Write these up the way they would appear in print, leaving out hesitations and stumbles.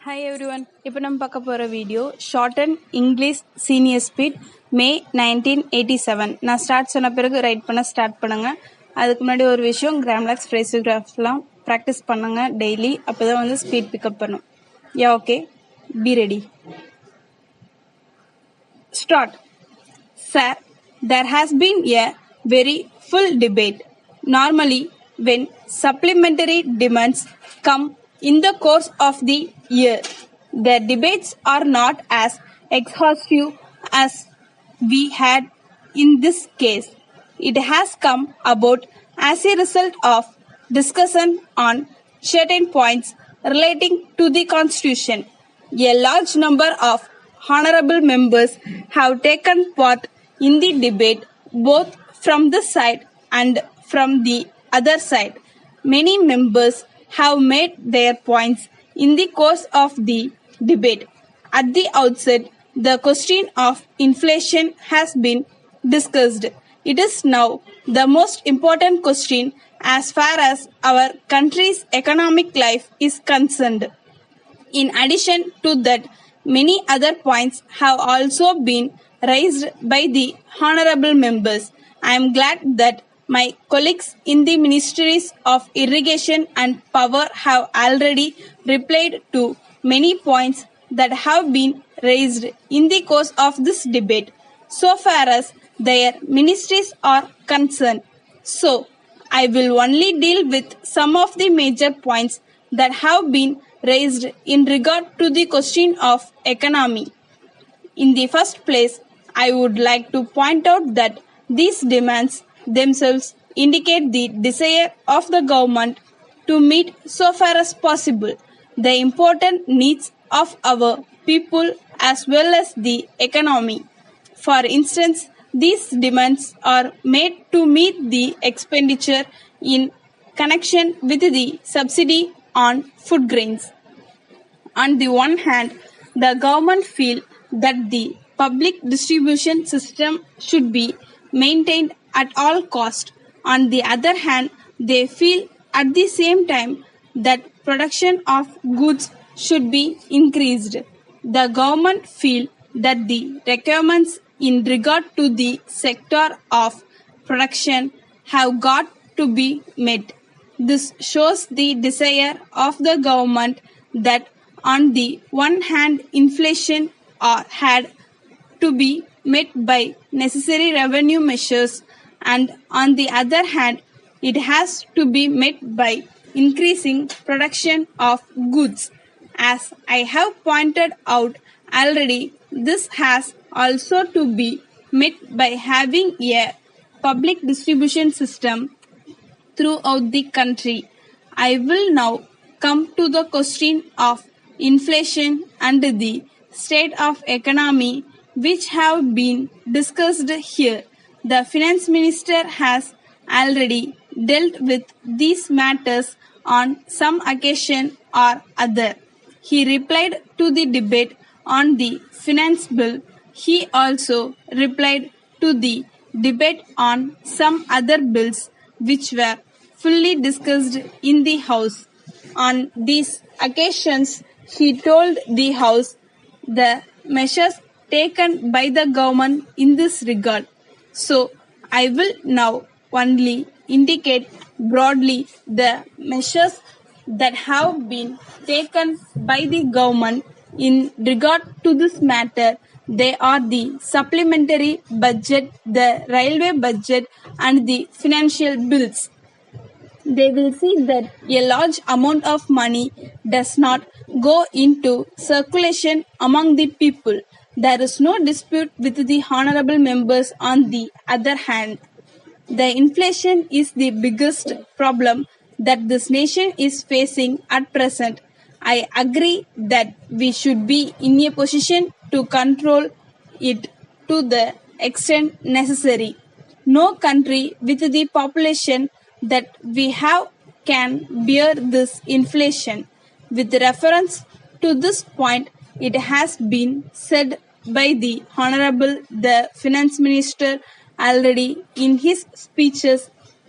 Hi everyone. இப்போ நம்ம பார்க்க போகிற video short and English senior speed May 1987. நான் ஸ்டார்ட் சொன்ன பிறகு ரைட் பண்ண ஸ்டார்ட் பண்ணுங்க. அதுக்கு முன்னாடி ஒரு விஷயம், கிராம்லாக்ஸ் ஃப்ரேசியோகிராஃப்லாம் ப்ராக்டிஸ் பண்ணுங்க டெய்லி. அப்போ தான் வந்து ஸ்பீட் பிக்கப் பண்ணும். Yeah okay, be ready. Start. Sir, there has been a very full debate. Normally, when supplementary demands come in the course of the year, the debates are not as exhaustive as we had in this case. It has come about as a result of discussion on certain points relating to the Constitution. A large number of honorable members have taken part in the debate, both from this side and from the other side. Many members have made their points in the course of the debate. At the outset, the question of inflation has been discussed. It is now the most important question as far as our country's economic life is concerned. In addition to that, many other points have also been raised by the honorable members. I am glad that my colleagues in the Ministries of Irrigation and Power have already replied to many points that have been raised in the course of this debate, so far as their ministries are concerned. So, I will only deal with some of the major points that have been raised in regard to the question of economy. In the first place, I would like to point out that these demands themselves indicate the desire of the government to meet so far as possible the important needs of our people as well as the economy. For instance, these demands are made to meet the expenditure in connection with the subsidy on food grains. On the one hand, the government feel that the public distribution system should be maintained at all cost. On the other hand, they feel at the same time that production of goods should be increased. The government feel that the requirements in regard to the sector of production have got to be met. This shows the desire of the government that on the one hand, inflation had to be met by necessary revenue measures, and on the other hand, it has to be met by increasing production of goods. As I have pointed out already, this has also to be met by having a public distribution system throughout the country. I will now come to the question of inflation and the state of economy which have been discussed here. The finance minister has already dealt with these matters on some occasion or other. He replied to the debate on the finance bill. He also replied to the debate on some other bills which were fully discussed in the House. On these occasions, he told the House the measures taken by the government in this regard. So, I will now only indicate broadly the measures that have been taken by the government in regard to this matter. They are the supplementary budget, the railway budget, and the financial bills. They will see that a large amount of money does not go into circulation among the people. There is no dispute with the honorable members. On the other hand, the inflation is the biggest problem that this nation is facing at present. I agree that we should be in a position to control it to the extent necessary. No country with the population that we have can bear this inflation. With reference to this point, it has been said by the Honorable the Finance Minister already in his speeches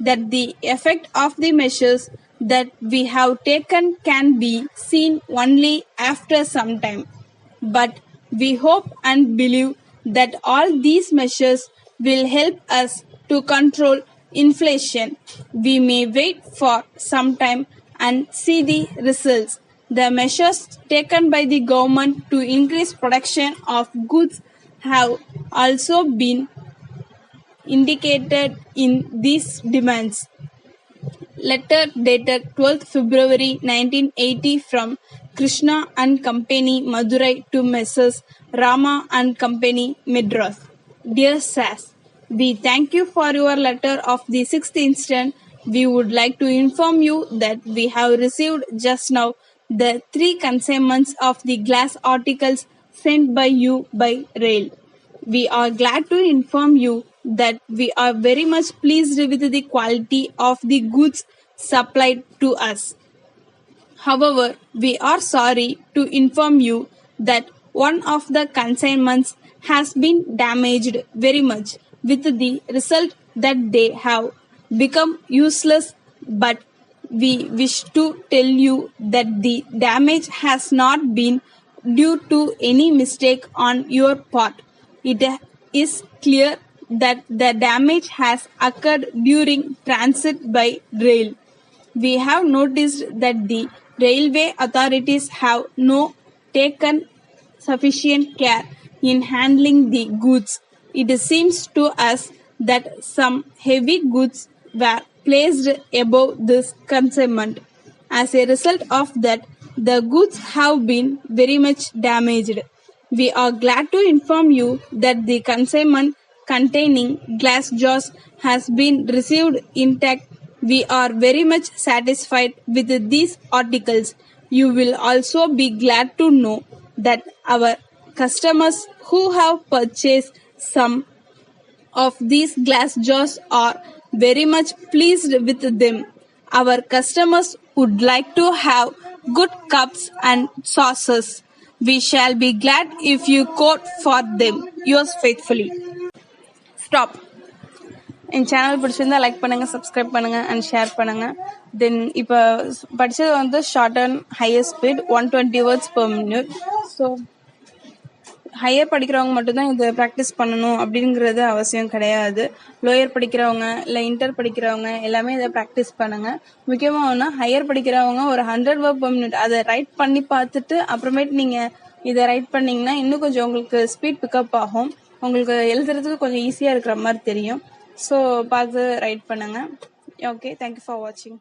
that the effect of the measures that we have taken can be seen only after some time. But we hope and believe that all these measures will help us to control inflation. We may wait for some time and see the results. The measures taken by the government to increase production of goods have also been indicated in these demands. Letter dated 12th February 1980 from Krishna and Company, Madurai to Messrs. Rama and Company, Madras. Dear Sas, we thank you for your letter of the 6th instant. We would like to inform you that we have received just now the 3 consignments of the glass articles sent by you by rail. We are glad to inform you that we are very much pleased with the quality of the goods supplied to us. However, we are sorry to inform you that one of the consignments has been damaged very much, with the result that they have become useless. But we wish to tell you that the damage has not been due to any mistake on your part. It is clear that the damage has occurred during transit by rail. We have noticed that the railway authorities have not taken sufficient care in handling the goods. It seems to us that some heavy goods were placed above this consignment. As a result of that, the goods have been very much damaged. We are glad to inform you that the consignment containing glass jars has been received intact. We are very much satisfied with these articles. You will also be glad to know that our customers who have purchased some of these glass jars are very much pleased with them. Our customers would like to have good cups and saucers. We shall be glad if you quote for them. Yours faithfully. Stop. N channel பிடிச்சிருந்தா like பண்ணுங்கள், subscribe பண்ணுங்கள் and share பண்ணுங்கள். தென் இப்போ படித்தது வந்து short and higher speed 120 words per minute. So higher படிக்கிறவங்க மட்டும்தான் இதை ப்ராக்டிஸ் பண்ணணும் அப்படிங்கிறது அவசியம் கிடையாது. லோயர் படிக்கிறவங்க இல்லை இன்டர் படிக்கிறவங்க எல்லாமே இதை ப்ராக்டிஸ் பண்ணுங்கள். முக்கியமாக ஒன்று, ஹையர் படிக்கிறவங்க ஒரு 100 words per minute அதை ரைட் பண்ணி பார்த்துட்டு அப்புறமேட்டு நீங்கள் இதை ரைட் பண்ணிங்கன்னா இன்னும் கொஞ்சம் உங்களுக்கு ஸ்பீட் பிக்கப் ஆகும். உங்களுக்கு எழுதுறதுக்கு கொஞ்சம் ஈஸியாக இருக்கிற மாதிரி தெரியும். ஸோ பார்த்து ரைட் பண்ணுங்கள். ஓகே, தேங்க்யூ ஃபார் வாட்சிங்.